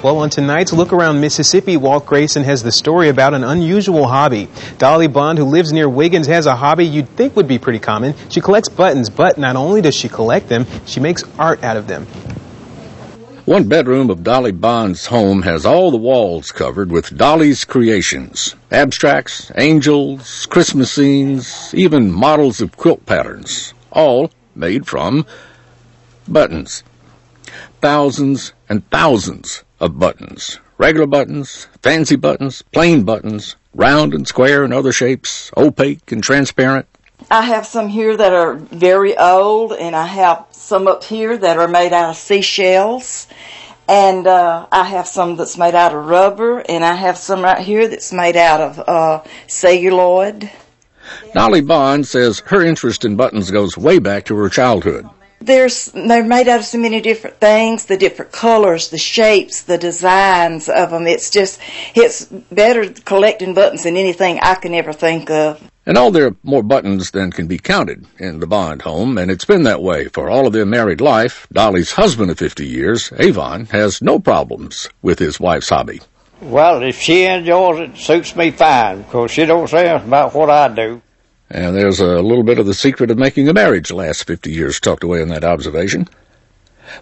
Well, on tonight's Look Around Mississippi, Walt Grayson has the story about an unusual hobby. Dolly Bond, who lives near Wiggins, has a hobby you'd think would be pretty common. She collects buttons, but not only does she collect them, she makes art out of them. One bedroom of Dolly Bond's home has all the walls covered with Dolly's creations. Abstracts, angels, Christmas scenes, even models of quilt patterns, all made from buttons. Thousands and thousands of buttons. Regular buttons, fancy buttons, plain buttons, round and square and other shapes, opaque and transparent. I have some here that are very old, and I have some up here that are made out of seashells. And I have some that's made out of rubber, and I have some right here that's made out of celluloid. Dolly Bond says her interest in buttons goes way back to her childhood. They're made out of so many different things, the different colors, the shapes, the designs of them. It's better collecting buttons than anything I can ever think of. And all there are more buttons than can be counted in the Bond home, and it's been that way for all of their married life. Dolly's husband of 50 years, Avon, has no problems with his wife's hobby. Well, if she enjoys it, suits me fine, because she don't say about what I do. And there's a little bit of the secret of making a marriage last 50 years tucked away in that observation.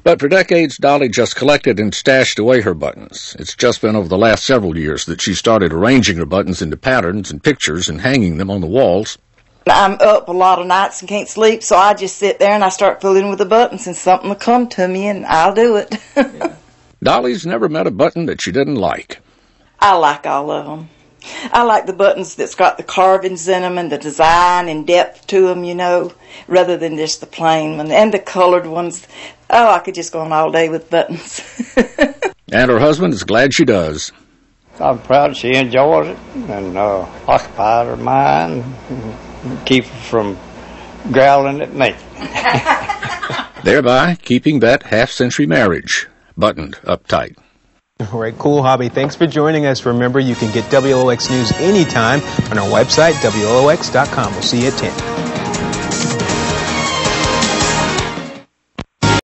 But for decades, Dolly just collected and stashed away her buttons. It's just been over the last several years that she started arranging her buttons into patterns and pictures and hanging them on the walls. I'm up a lot of nights and can't sleep, so I just sit there and I start fooling with the buttons, and something will come to me, and I'll do it. Dolly's never met a button that she didn't like. I like all of them. I like the buttons that's got the carvings in them and the design and depth to them, rather than just the plain one. And the colored ones. Oh, I could just go on all day with buttons. And her husband is glad she does. I'm proud she enjoys it and occupies her mind, keep her from growling at me. Thereby keeping that half-century marriage buttoned up tight. All right, cool hobby. Thanks for joining us. Remember, you can get WLOX News anytime on our website, WLOX.com. We'll see you at 10.